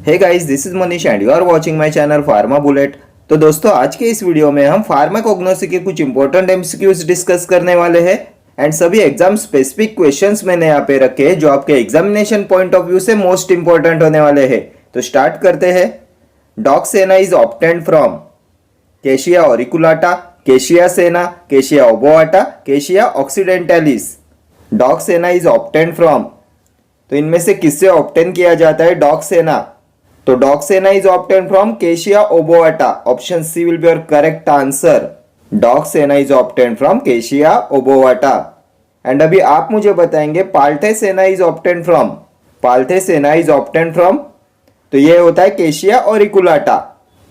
Hey guys, this is Manish and you are watching my channel pharma bullet. तो दोस्तों, आज के इस वीडियो में हम फार्माकोग्नोसी के कुछ इंपॉर्टेंट एमसीक्यूज डिस्कस करने वाले हैं एंड सभी एग्जाम स्पेसिफिक क्वेश्चंस मैंने यहाँ पे रखे हैं जो आपके एग्जामिनेशन पॉइंट ऑफ व्यू से मोस्ट इंपॉर्टेंट होने वाले हैं। तो स्टार्ट करते हैं। Dog senna is obtained from Cassia auriculata, Cassia senna, Cassia obovata, Cassia occidentalis. Dog senna is obtained from, तो इनमें से किससे ऑब्टेन किया जाता है डॉक्सेना? तो dog senna is obtain from Cassia obovata. Option C will be your correct answer. Dog senna is obtain from Cassia obovata. And अभी आप मुझे बताएंगे palthe senna is obtain from. Palthe senna is obtain from, तो ये होता है Cassia auriculata.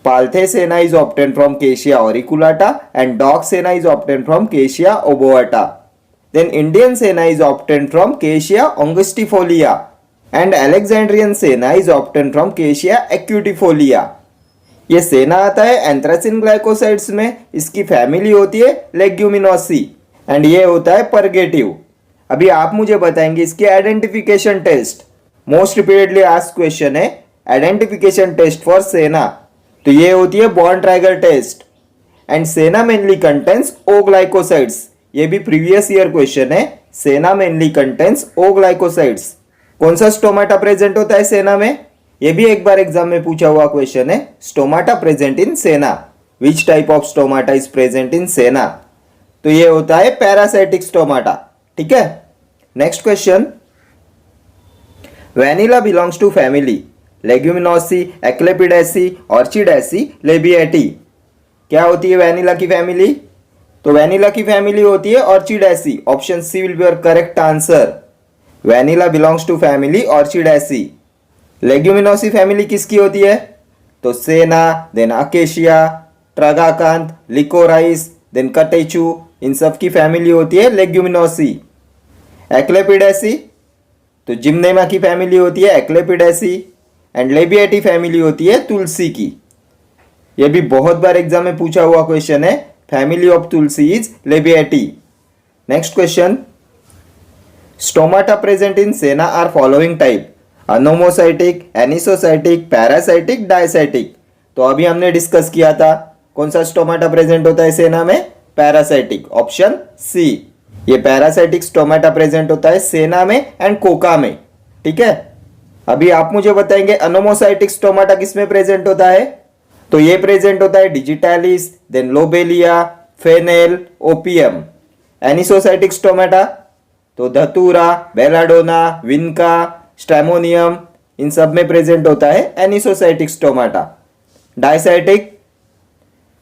Palthe senna is obtain from Cassia auriculata and dog senna is obtain from Cassia obovata. Then Indian Sena is obtained from Cassia angustifolia and Alexandrian Sena is obtained from Cassia acutifolia. ये सेना आता है anthracene glycosides में, इसकी family होती है Leguminosae and ये होता है परगेटिव. अभी आप मुझे बताएंगे इसकी identification test. Most repeatedly asked question है आइडेंटिफिकेशन टेस्ट फॉर सेना. तो ये होती है Borntrager test and senna mainly contains O glycosides. ये भी प्रीवियस ईयर क्वेश्चन है. सेना मेनली कंटेन्स ओ ग्लाइकोसाइड्स. कौन सा स्टोमाटा प्रेजेंट होता है सेना में? ये भी एक बार एग्जाम में पूछा हुआ क्वेश्चन है. Stomata present in senna, which type of stomata is present in senna? तो ये होता है पैरासाइटिक स्टोमाटा. ठीक है. Next question. Vanilla belongs to family Leguminosae, Asclepiadaceae, Orchidaceae, Labiatae. क्या होती है वैनिला की फैमिली? तो वैनिला की फैमिली होती है Orchidaceae. Option C will be your correct answer. Vanilla belongs to family Orchidaceae. Leguminosae family किसकी होती है? तो senna, then acacia, tragacanth, liquorice, then catechu, इन सब की फैमिली होती है लेग्यूमिनोसी. एक्लेपिडेसी, तो जिम्नेमा की फैमिली होती है एक्लेपिडेसी एंड लेबिएटी फैमिली होती है तुलसी की. यह भी बहुत बार एग्जाम में पूछा हुआ क्वेश्चन है. Family of tulsi is Labiati. Next question. Stomata present in sena are following type: anomocytic, anisocytic, parasitic, diacytic. तो अभी हमने डिस्कस किया था कौन सा स्टोमाटा प्रेजेंट होता है सेना में? पैरासाइटिक. Option C. ये पैरासाइटिक स्टोमाटा प्रेजेंट होता है सेना में एंड कोका में. ठीक है. अभी आप मुझे बताएंगे अनोमोसाइटिक स्टोमाटा किसमें प्रेजेंट होता है? तो ये प्रेजेंट होता है digitalis, then lobelia, fennel, opium. Anisocytic stomata, तो धतूरा, बेलाडोना, विनका, स्टैमोनियम, इन सब में प्रेजेंट होता है एनिसोसाइटिक स्टोमाटा. डायसाइटिक,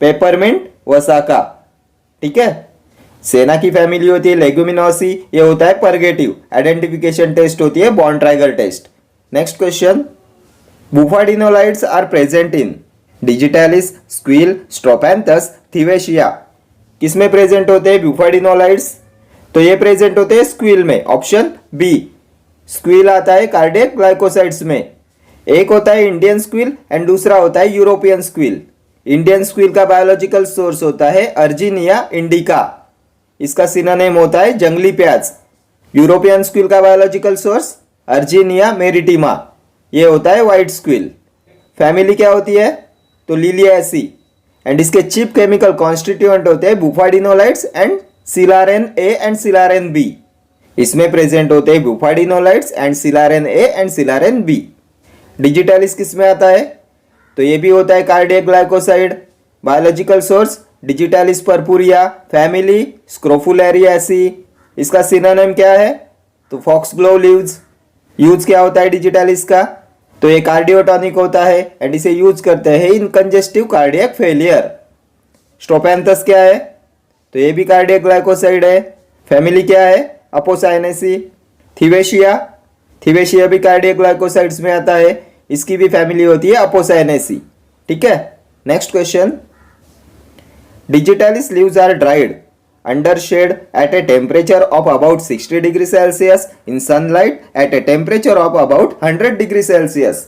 पेपरमिंट, वसाका. ठीक है. सेना की फैमिली होती है लेग्यूमिनोसी, ये होता है परगेटिव. आइडेंटिफिकेशन टेस्ट होती है Borntrager test. Next question. Bufadienolides are present in digitalis, squill, strophanthus, thevetia. किसमें प्रेजेंट होते हैं बुफाडिनोलाइड्स? तो ये प्रेजेंट होते हैं स्क्वील में. Option B. स्क्वील आता है कार्डियक ग्लाइकोसाइड्स में. एक होता है इंडियन स्क्वील एंड दूसरा होता है यूरोपियन स्क्वील. इंडियन स्क्वील का बायोलॉजिकल सोर्स होता है अर्जिनिया इंडिका. इसका सिनोनिम होता है जंगली प्याज. यूरोपियन स्क्वील का बायोलॉजिकल सोर्स अर्जिनिया मेरिटिमा. ये होता है व्हाइट स्क्वील. फैमिली क्या होती है? तो लिलियासी एंड इसके चीफ केमिकल कॉन्स्टिट्यूएंट होते हैं bufadienolides and scillaren A and scillaren B. इसमें प्रेजेंट होते हैं bufadienolides and scillaren A and scillaren B. Digitalis किस में आता है? तो ये भी होता है cardiac glycoside. Biological source digitalis purpurea. Family Scrophulariaceae. इसका सिनोनिम क्या है? तो फॉक्सग्लोव लीव्स. यूज क्या होता है डिजिटालिस का? तो ये कार्डियोटॉनिक होता है एंड इसे यूज करते हैं इन कंजेस्टिव कार्डियक फेलियर. स्ट्रोपैंथस क्या है? तो ये भी कार्डियक ग्लाइकोसाइड है. फैमिली क्या है? अपोसाइनेसी. थिवेशिया, थिवेशिया भी कार्डियक ग्लाइकोसाइड्स में आता है. इसकी भी फैमिली होती है अपोसाइनेसी. ठीक है. Next question. Digitalis leaves are dried under shade at a temperature of about 60 degree Celsius, in sunlight at a temperature of about 100 degree Celsius.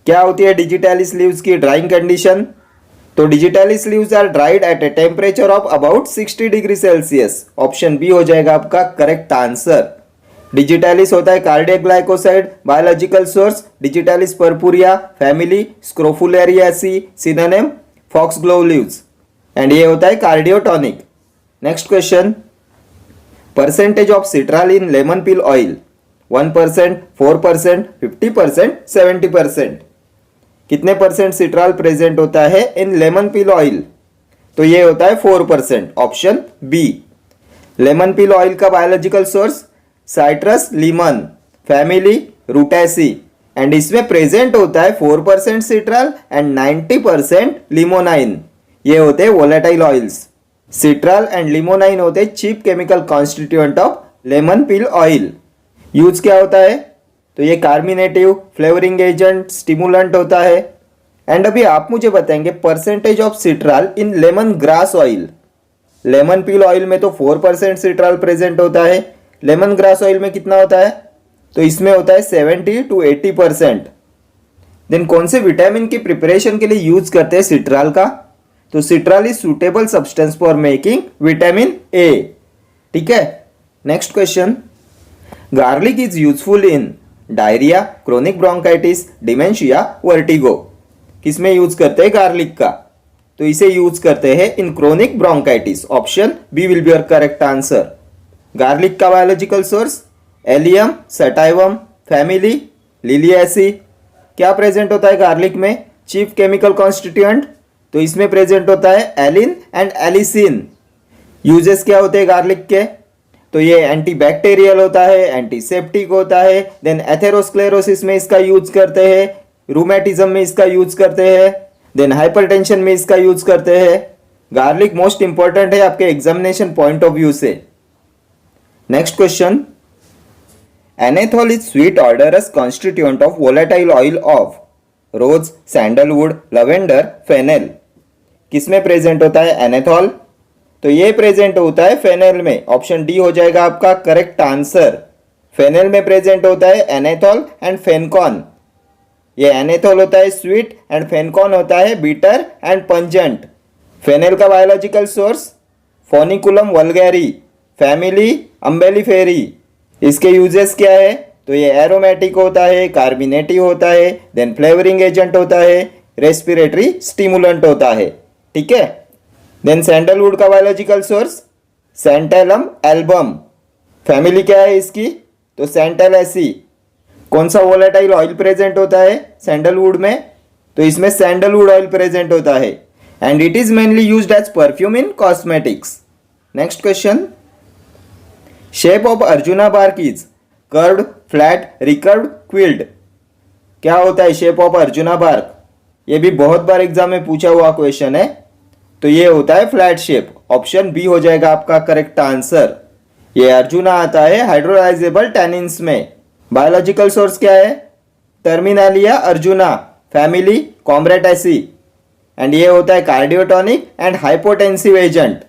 क्या होती है डिजिटालिस लीव्स की ड्राइंग कंडीशन? तो digitalis leaves are dried at a temperature of about 60 degree Celsius. Option B हो जाएगा आपका correct answer. Digitalis होता है cardiac glycoside, biological source digitalis purpurea, family Scrophulariaceae, synonym foxglove leaves, and ये होता है cardiotonic. Next question, percentage of citral in lemon peel oil 1%, 4%, 50%, 70%। कितने percent Citral present होता है इन लेमन पील ऑयल? तो ये होता है 4%, option B. Lemon peel oil का biological source citrus limon, family Rutaceae, and इसमें प्रेजेंट होता है 4% सिट्राल एंड 90% लिमोनाइन। ये होते हैं volatile oils. Citral and limonene होते हैं chief chemical constituent of lemon peel oil. Use क्या होता है? तो ये कार्मिनेटिव, फ्लेवरिंग एजेंट, स्टिमुलेंट होता है। एंड अभी आप मुझे बताएंगे percentage of citral in lemon grass oil. Lemon peel oil में तो 4% सिट्राल प्रेजेंट होता है, लेमन ग्रास ऑयल में कितना होता है? तो इसमें होता है 70 to 80%। देन कौन से विटामिन की प्रिपरेशन के लिए यूज करते हैं सिट्राल का? तो citral is suitable substance for making vitamin A. ठीक है। Next question, garlic is useful in diarrhoea, chronic bronchitis, dementia, vertigo. किसमें यूज करते हैं गार्लिक का? तो इसे यूज करते हैं in chronic bronchitis. Option B will be your correct answer. Garlic का biological source allium sativum, family liliaceae. क्या प्रेजेंट होता है गार्लिक में? चीफ केमिकल कॉन्स्टिट्यूएंट, तो इसमें प्रेजेंट होता है एलिन एंड एलिसिन। यूजेस क्या होते हैं गार्लिक के? तो ये एंटीबैक्टीरियल होता है, एंटीसेप्टिक होता है, देन एथेरोस्क्लेरोसिस में इसका यूज करते हैं, रूमेटिज्म में इसका यूज करते हैं, देन हाइपरटेंशन में इसका यूज करते हैं। गार्लिक मोस्ट इंपॉर्टेंट है आपके एग्जामिनेशन पॉइंट ऑफ व्यू से। Next question, anethole is sweet odorous constituent of volatile oil of rose, sandalwood, lavender, fennel. किसमें प्रेजेंट होता है एनेथॉल? तो ये प्रेजेंट होता है फेनेल में। ऑप्शन डी हो जाएगा आपका करेक्ट आंसर। फेनेल में प्रेजेंट होता है एनेथॉल एंड फेनकॉन। ये एनेथॉल होता है स्वीट एंड फेनकॉन होता है बीटर एंड पंजेंट। फेनेल का बायोलॉजिकल सोर्स फोनिकुलम वल्गैरी, फैमिली अम्बेलिफेरी। इसके यूजेस क्या है? तो ये एरोमेटिक होता है, कार्बिनेटिव होता है, देन फ्लेवरिंग एजेंट होता है, रेस्पिरेटरी स्टिमुलेंट होता है। ठीक है। देन सैंडलवुड का बायोलॉजिकल सोर्स सैंटेलम एल्बम। फैमिली क्या है इसकी? तो सैंटेलेसी। कौन सा वोलेटाइल ऑयल प्रेजेंट होता है सैंडलवुड में? तो इसमें सैंडलवुड ऑयल प्रेजेंट होता है and it is mainly used as perfume in cosmetics. Next question, shape of arjuna bark is curved, flat, recurved, quilled. क्या होता है शेप ऑफ अर्जुना बार्क? ये भी बहुत बार एग्जाम में पूछा हुआ क्वेश्चन है। तो ये होता है फ्लैट शेप। ऑप्शन बी हो जाएगा आपका करेक्ट आंसर। ये अर्जुना आता है हाइड्रोलाइजेबल टैनिन्स में। बायोलॉजिकल सोर्स क्या है? Terminalia arjuna, family Combretaceae, and ये होता है कार्डियोटॉनिक एंड हाइपोटेंसिव एजेंट।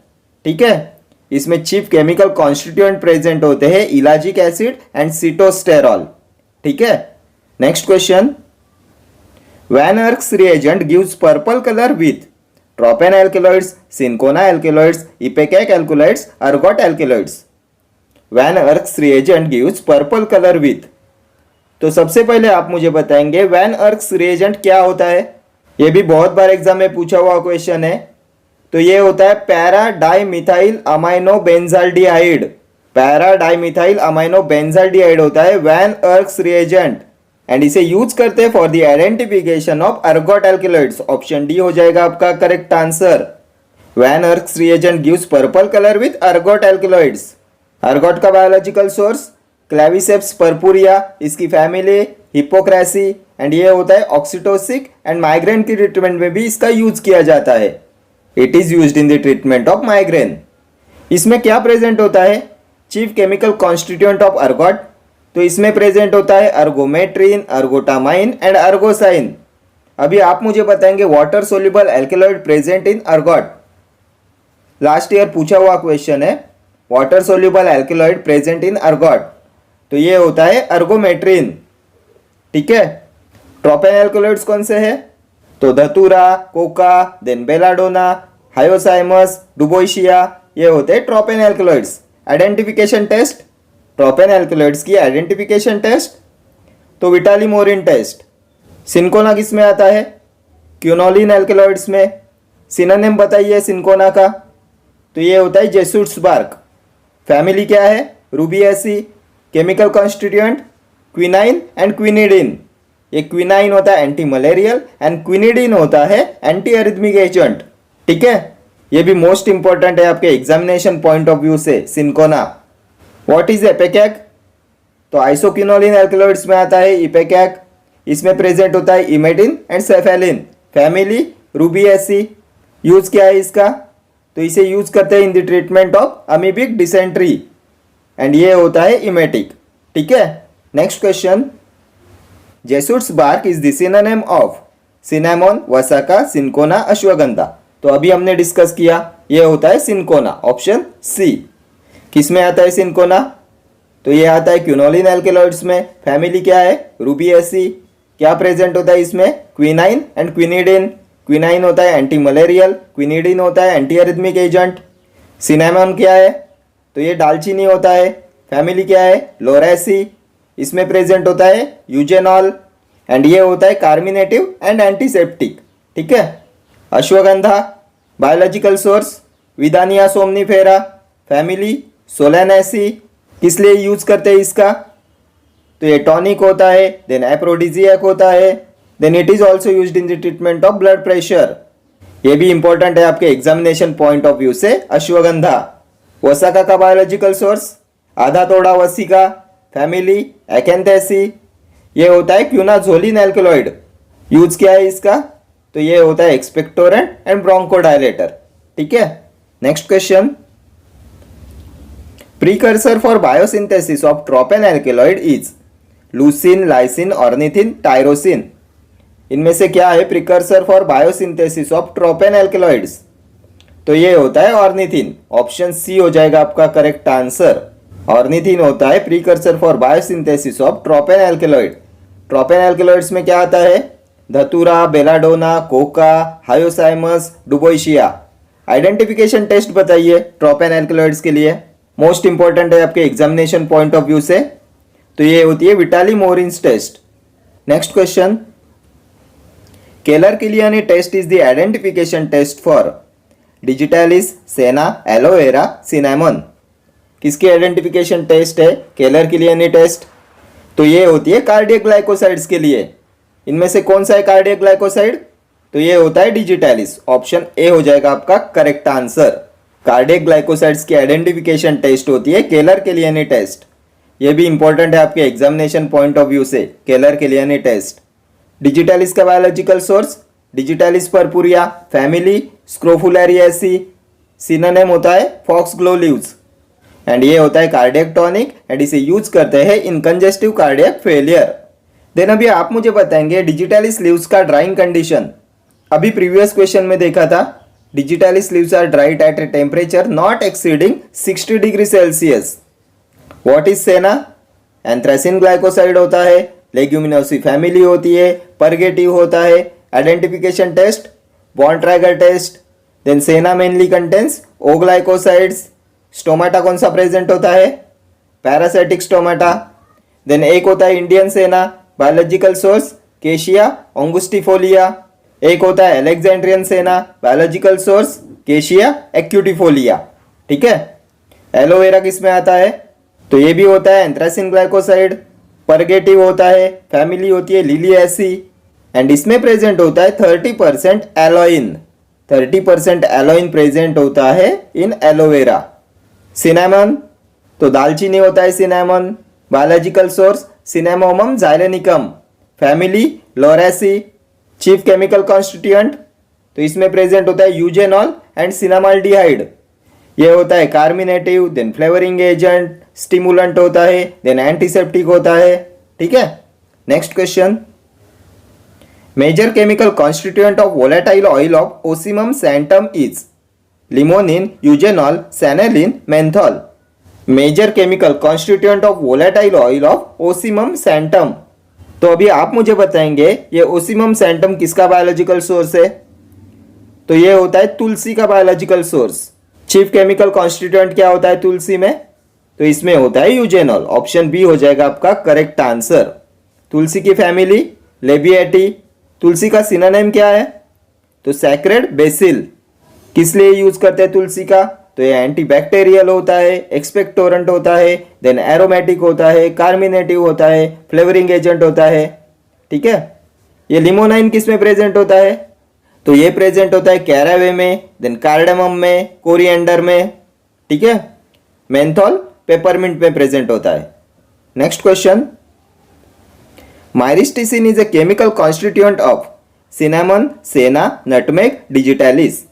ठीक है। इसमें चीफ केमिकल कॉन्स्टिट्यूएंट प्रेजेंट होते हैं इलाजिक एसिड एंड सीटोस्टेरॉल। ठीक है। Next question, Van Urk's reagent gives purple colour with tropane alkaloids, cinchona alkaloids, ipecac alkaloids, ergot alkaloids. Van Urk's reagent gives purple colour with. तो सबसे पहले आप मुझे बताएंगे वैन अर्क्स रिएजेंट क्या होता है? ये भी बहुत बार एग्जाम में पूछा हुआ क्वेश्चन है। तो ये होता है para dimethyl amino benzaldehyde. Para dimethyl amino benzaldehyde होता है वैन अर्क्स रिएजेंट एंड इसे यूज करते हैं for the identification of ergot alkaloids. Option D हो जाएगा आपका correct answer. Van Urk's reagent gives purple colour with ergot alkaloids. Ergot का biological source claviceps purpurea, इसकी फैमिली हिपोक्रेसी, एंड ये होता है ऑक्सीटोसिक एंड माइग्रेन की ट्रीटमेंट में भी इसका यूज किया जाता है। It is used in the treatment of migraine. इसमें क्या प्रेजेंट होता है? Chief chemical constituent of ergot. तो इसमें प्रेजेंट होता है अर्गोमेट्रिन, अर्गोटामाइन एंड अर्गोसाइन। अभी आप मुझे बताएंगे water soluble alkaloid present in ergot. Last year पूछा हुआ क्वेश्चन है, water soluble alkaloid present in ergot. तो ये होता है अर्गोमेट्रिन। ठीक है। ट्रोपेन एल्केलॉइड्स कौन से है? तो datura, coca, then belladonna, hyoscyamus, duboisia, ये होते हैं tropane alkaloids. Identification test, tropane alkaloids की आइडेंटिफिकेशन टेस्ट, तो विटाली मोरिन टेस्ट। सिंकोना किस में आता है? क्यूनोलिन एल्कलॉइड्स में। सिनोनिम बताइए सिंकोना का, तो ये होता है जेसुट्सबर्ग। फैमिली क्या है? Rubiaceae. Chemical constituent quinine and quinidine. ये क्विनाइन होता है एंटी मलेरियल एंड क्विनिडिन होता है एंटी एरिथमिक एजेंट। ठीक है, ये भी मोस्ट इंपॉर्टेंट है आपके एग्जामिनेशन पॉइंट ऑफ व्यू से। सिंकोना। What is ipecac? तो आइसोक्विनोलिन एल्कलॉइड्स में आता है इपेकैक। इसमें प्रेजेंट होता है emetine and cephaeline. Family rubiaceae. Use क्या है इसका? तो इसे यूज करते हैं in the treatment of amoebic dysentery and ये होता है इमेटिक। ठीक है, next question. Jesuit's bark is the synonym of cinnamon, vasaka, cinchona, ashwagandha. तो अभी हमने डिस्कस किया, ये होता है सिंकोना, ऑप्शन सी। किस में आता है सिंकोना? तो ये आता है क्यूनोलिन एल्कलॉइड्स में। फैमिली क्या है? रूबिएसी। क्या प्रेजेंट होता है इसमें? Quinine and quinidine. क्विनाइन होता है एंटी मलेरियल, क्विनिडिन होता है एंटी एरिथमिक एजेंट। सिनेमोन क्या है? तो ये दालचीनी होता है। फैमिली क्या है? लोरेसी। इसमें प्रेजेंट होता है यूजेनॉल एंड ये होता है कार्मिनेटिव एंड एंटीसेप्टिक। ठीक है। Ashwagandha biological source withania somnifera. Family solanaceae. किस लिए यूज करते हैं इसका? तो ये टॉनिक होता है, देन एप्रोडिजियक होता है, then it is also used in the treatment of blood pressure. ये भी इंपॉर्टेंट है आपके एग्जामिनेशन पॉइंट ऑफ व्यू से। अश्वगंधा। वसाका का बायोलॉजिकल सोर्स आधा तोड़ा वसिका। Family Acanthaceae. ये होता है क्यूनाजोलिन एल्कलॉइड। यूज क्या है इसका? तो ये होता है एक्सपेक्टोरेंट एंड ब्रोंकोडायलेटर। ठीक है, next question. Precursor for biosynthesis of tropane alkaloid is leucine, lysine, ornithine, tyrosine. इनमें से क्या है precursor for biosynthesis of tropane alkaloids? तो ये होता है ऑर्निथिन। ऑप्शन सी हो जाएगा आपका करेक्ट आंसर। ऑर्निथिन होता है precursor for biosynthesis of tropane alkaloid. Tropane alkaloids में क्या आता है? Datura, belladonna, coca, hyoscyamus, duboisia. Identification test बताइए ट्रोपेन एल्कलॉइड्स के लिए, मोस्ट इंपॉर्टेंट है आपके एग्जामिनेशन पॉइंट ऑफ व्यू से। तो ये होती है Vitali Morin's test. Next question. Keller Killiani test is the identification test for digitalis, senna, aloe vera, cinnamon. किसकी आइडेंटिफिकेशन टेस्ट है केलर-किलियानी टेस्ट? तो ये होती है कार्डियक ग्लाइकोसाइड्स के लिए। इनमें से कौन सा है कार्डियक ग्लाइकोसाइड? तो ये होता है डिजिटालिस। ऑप्शन ए हो जाएगा आपका करेक्ट आंसर। कार्डियक ग्लाइकोसाइड्स की आइडेंटिफिकेशन टेस्ट होती है केलर-किलियानी टेस्ट। ये भी इंपॉर्टेंट है आपके एग्जामिनेशन पॉइंट ऑफ व्यू से, केलर-किलियानी टेस्ट। डिजिटालिस का biological source digitalis purpurea. Family scrophulariaceae. Synonym होता है फॉक्सग्लोलीव्स एंड ये होता है कार्डियक टॉनिक एंड इसे यूज करते हैं in congestive cardiac failure. Then अभी आप मुझे बताएंगे डिजिटालिस लीव्स का ड्राइंग कंडीशन। अभी प्रीवियस क्वेश्चन में देखा था digitalis leaves are dried at a temperature not exceeding 60 degree Celsius. What is senna? Anthracene glycoside होता है, लेग्यूमिनोसी फैमिली होती है, परगेटिव होता है। Identification test Borntrager test. Then senna mainly contains O glycosides. Stomata कौन सा present होता है? Parasitic stomata. देन एक होता है इंडियन सेना, बायोलॉजिकल सोर्स केशिया अंगुस्टिफोलिया। एक होता है अलेक्जेंड्रियन सेना, बायोलॉजिकल सोर्स केशिया एक्यूटिफोलिया। ठीक है। एलोवेरा किस में आता है? तो ये भी होता है एंथ्रासिन ग्लाइकोसाइड। परगेटिव होता है, फैमिली होती है लिलिएसी एंड इसमें प्रेजेंट होता है 30% एलोइन। 30% एलोइन प्रेजेंट होता है इन एलोवेरा। सिनेमन तो दालचीनी होता है cinnamon. Biological source cinnamomum zeylanicum. Family lauraceae. Chief chemical constituent तो इसमें प्रेजेंट होता है यूजेनॉल एंड सिनामाल्डिहाइड। ये होता है carminative, then flavouring agent, stimulant होता है, देन एंटीसेप्टिक होता है। ठीक है। Next question. Major chemical constituent of volatile oil of ocimum sanctum is limonene, eugenol, sanelin, menthol. Major chemical constituent of volatile oil of ocimum sanctum. तो अभी आप मुझे बताएंगे ये ओसिमम सैंटम किसका बायोलॉजिकल सोर्स है? तो ये होता है तुलसी का biological source. Chief chemical constituent क्या होता है तुलसी में? तो इसमें होता है यूजेनॉल। ऑप्शन बी हो जाएगा आपका करेक्ट आंसर। तुलसी की फैमिली लेबिएटी। तुलसी का सिनोनिम क्या है? तो सैक्रेड बेसिल। किस लिए यूज करते हैं तुलसी का? तो ये एंटीबैक्टीरियल होता है, एक्सपेक्टोरेंट होता है, देन एरोमेटिक होता है, कार्मिनेटिव होता है, फ्लेवरिंग एजेंट होता है। ठीक है। ये लिमोनाइन किस में प्रेजेंट होता है? तो ये प्रेजेंट होता है कैरावे में, देन कार्डेमम में, कोरिएंडर में। ठीक है। मेंथॉल पेपरमिंट में प्रेजेंट होता है। Next question, myristicin is a chemical constituent of cinnamon, senna, nutmeg, digitalis.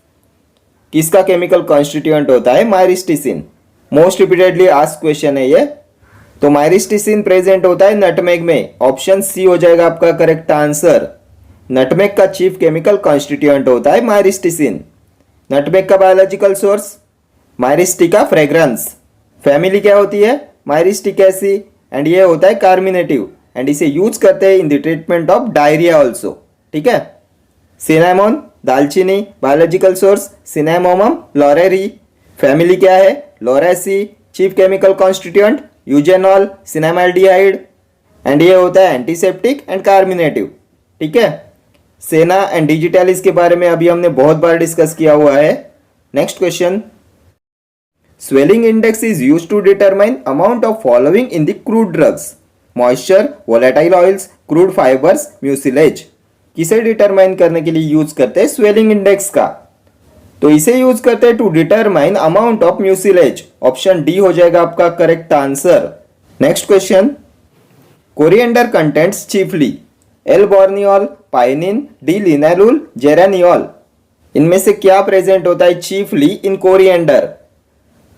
किसका केमिकल कॉन्स्टिट्यूएंट होता है myristicin? Most repeatedly asked question है ये। तो माइरिस्टिसिन प्रेजेंट होता है नटमेग में। ऑप्शन सी हो जाएगा आपका करेक्ट आंसर। नटमेग का चीफ केमिकल कॉन्स्टिट्यूएंट होता है माइरिस्टिसिन। नटमेग का बायोलॉजिकल सोर्स माइरिस्टिका फ्रेग्रेंस। फैमिली क्या होती है? माइरिस्टिकेसी। एंड ये होता है कार्मिनेटिव एंड इसे यूज करते हैं in the treatment of diarrhoea also. ठीक है। सिनेमोन दालचीनी। Biological source cinnamomum loureirii. Family क्या है? Lauraceae. Chief chemical constituent eugenol, cinnamaldehyde. And ये होता है एंटीसेप्टिक एंड कार्मिनेटिव। ठीक है। सेना एंड डिजिटैलिस के बारे में अभी हमने बहुत बार डिस्कस किया हुआ है। Next question, swelling index is used to determine amount of following in the crude drugs, moisture, volatile oils, crude fibres, mucilage. किसे डिटरमाइन करने के लिए यूज करते हैं स्वेलिंग इंडेक्स का? तो इसे यूज करते हैं to determine amount of mucilage. Option D हो जाएगा आपका correct answer. Next question, coriander contents chiefly L borneol, pinene, D linalool, geraniol. इनमें से क्या प्रेजेंट होता है चीफली इन कोरिएंडर?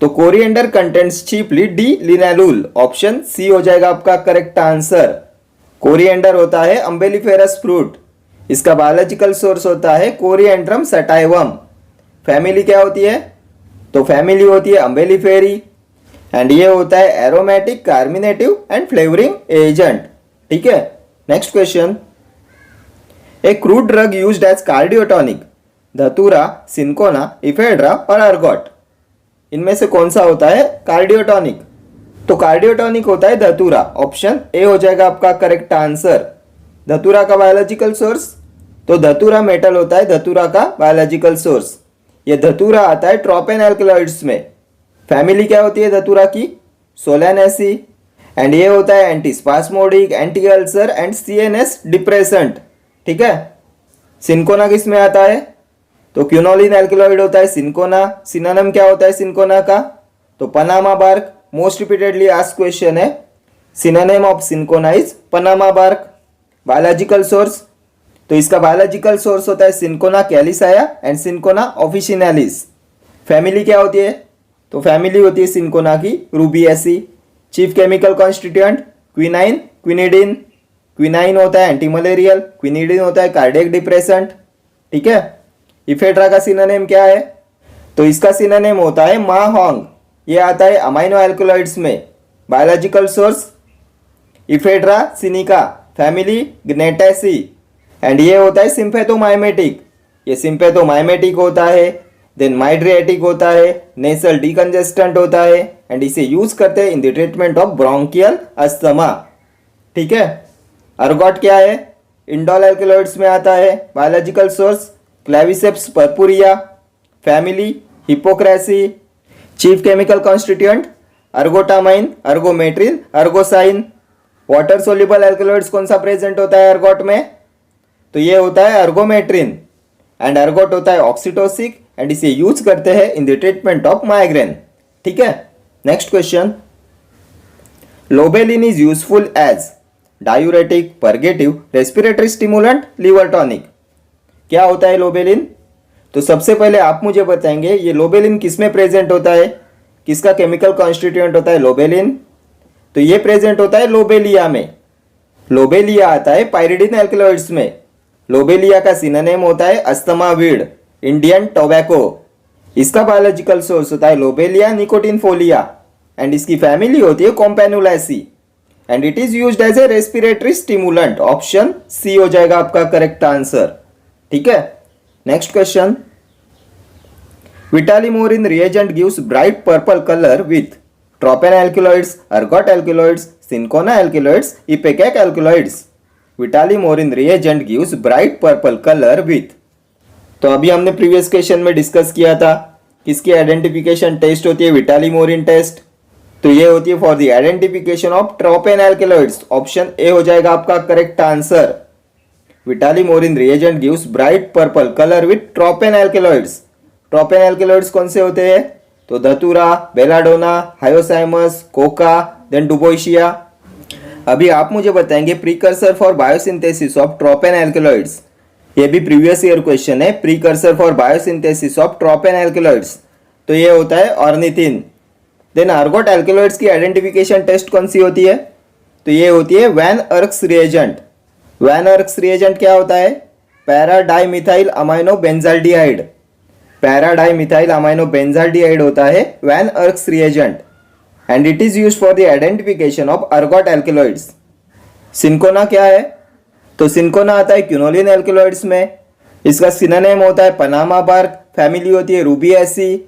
तो coriander contents chiefly D linalool. Option C हो जाएगा आपका करेक्ट आंसर। कोरिएंडर होता है अम्बेलिफेरस फ्रूट। इसका बायोलॉजिकल सोर्स होता है कोरिएंड्रम सटाइवम। फैमिली क्या होती है? तो फैमिली होती है अम्बेलिफेरी एंड ये होता है aromatic, carminative and flavouring agent. ठीक है। Next question, a crude drug used as cardiotonic, datura, cinchona, ephedra और अर्गोट। इनमें से कौन सा होता है कार्डियोटॉनिक? तो कार्डियोटॉनिक होता है धतूरा। ऑप्शन ए हो जाएगा आपका करेक्ट आंसर। धतूरा का बायोलॉजिकल सोर्स, तो धतूरा मेटल होता है धतूरा का बायोलॉजिकल सोर्स। ये धतूरा आता है ट्रोपेन एल्कलॉइड्स में। फैमिली क्या होती है धतूरा की? सोलेनेसी। एंड ये होता है antispasmodic, anti ulcer and CNS depressant. ठीक है। सिंकोना किस में आता है? तो क्यूनोलिन एल्कलॉइड होता है सिंकोना। सिनोनिम क्या होता है सिंकोना का? तो Panama bark. Most repeatedly asked question है। Synonym of cinchona is Panama bark. Biological source, तो इसका बायोलॉजिकल सोर्स होता है cinchona calisaya and cinchona officinalis. Family क्या होती है? तो फैमिली होती है सिंकोना की rubiaceae. Chief chemical constituent quinine, quinidine. Quinine होता है एंटीमलेरियल, क्विनिडिन होता है कार्डियक डिप्रेसेंट। ठीक है। इफेड्रा का सिनोनिम क्या है? तो इसका सिनोनिम होता है माहोंग। ये आता है अमाइनो एल्कलॉइड्स में। Biological source ephedra sinica. Family gnetaceae and ये होता है सिम्फेथोमाइमेटिक। ये सिम्फेथोमाइमेटिक होता है, देन माइड्रिएटिक होता है, नेसल डिकंजेस्टेंट होता है एंड इसे यूज करते हैं in the treatment of bronchial asthma. ठीक है। अर्गोट क्या है? इंडोल एल्कलॉइड्स में आता है। Biological source claviceps purpurea. Family hypocreaceae. Chief chemical constituent ergotamine, ergometrine, ergosine. Water soluble alkaloids कौन सा प्रेजेंट होता है अर्गोट में? तो ये होता है अर्गोमेट्रिन एंड अर्गोट होता है ऑक्सीटोसिक एंड इसे यूज करते हैं in the treatment of migraine. ठीक है। Next question, lobeline is useful as diuretic, purgative, respiratory stimulant, liver tonic. क्या होता है लोबेलिन? तो सबसे पहले आप मुझे बताएंगे ये लोबेलिन किस में प्रेजेंट होता है? किसका केमिकल कॉन्स्टिट्यूएंट होता है लोबेलिन? तो ये प्रेजेंट होता है लोबेलिया में। लोबेलिया आता है पायरिडिन एल्कलॉइड्स में। लोबेलिया का सिनोनिम होता है अस्थमावीड, इंडियन टोबैको। इसका बायोलॉजिकल सोर्स होता है लोबेलिया निकोटिनफोलिया एंड इसकी फैमिली होती है campanulaceae and it is used as a respiratory stimulant. Option C हो जाएगा आपका करेक्ट आंसर। ठीक है। Next question, Vitali Morin reagent gives bright purple colour with tropane alkaloids, ergot alkaloids, cinchona alkaloids, ipecac alkaloids. Vitalimorine reagent gives bright purple color with. तो अभी हमने previous question में discuss किया था किसकी आइडेंटिफिकेशन टेस्ट होती है, विटालिमोरिन टेस्ट. तो ये होती है for the identification of tropane alkaloids. Option A हो जाएगा आपका correct answer. Vitali Morin reagent gives bright purple colour with tropane alkaloids. Tropane alkaloids कौन से होते हैं? तो धतूरा, belladonna, hyoscyamus, coca, then duboisia. अभी आप मुझे बताएंगे precursor for biosynthesis of tropane alkaloids. ये भी प्रीवियस ईयर क्वेश्चन है. Precursor for biosynthesis of tropane alkaloids तो ये होता है ऑर्निथिन. देन अर्गोट एल्केलॉइड्स की आइडेंटिफिकेशन टेस्ट कौन सी होती है? तो ये होती है Van Urk's reagent. Van Urk's reagent क्या होता है? Paradimethyl amino benzaldehyde. Paradimethyl amino benzaldehyde होता है Van Urk's reagent and it is used for the identification of ergot alkaloids. Cinchona क्या है? तो सिंकोना आता है क्विनोलिन एल्केलॉइड्स में. इसका सिनोनिम होता है पनामा बार्क. फैमिली होती है रूबिएसी.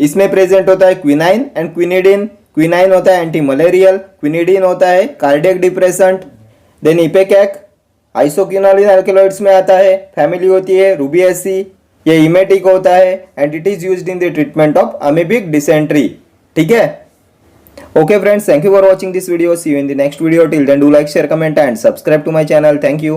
इसमें प्रेजेंट होता है क्विनाइन एंड क्विनिडिन. क्विनाइन होता है एंटी मलेरियल, क्विनिडिन होता है cardiac depressant. Then ipecac isoquinoline alkaloids में आता है. फैमिली होती है रूबिएसी. ये इमेटिक होता है and it is used in the treatment of amoebic dysentery. ठीक है. Okay friends, thank you for watching this video. See you in the next video. Till then, do like, share, comment and subscribe to my channel. Thank you.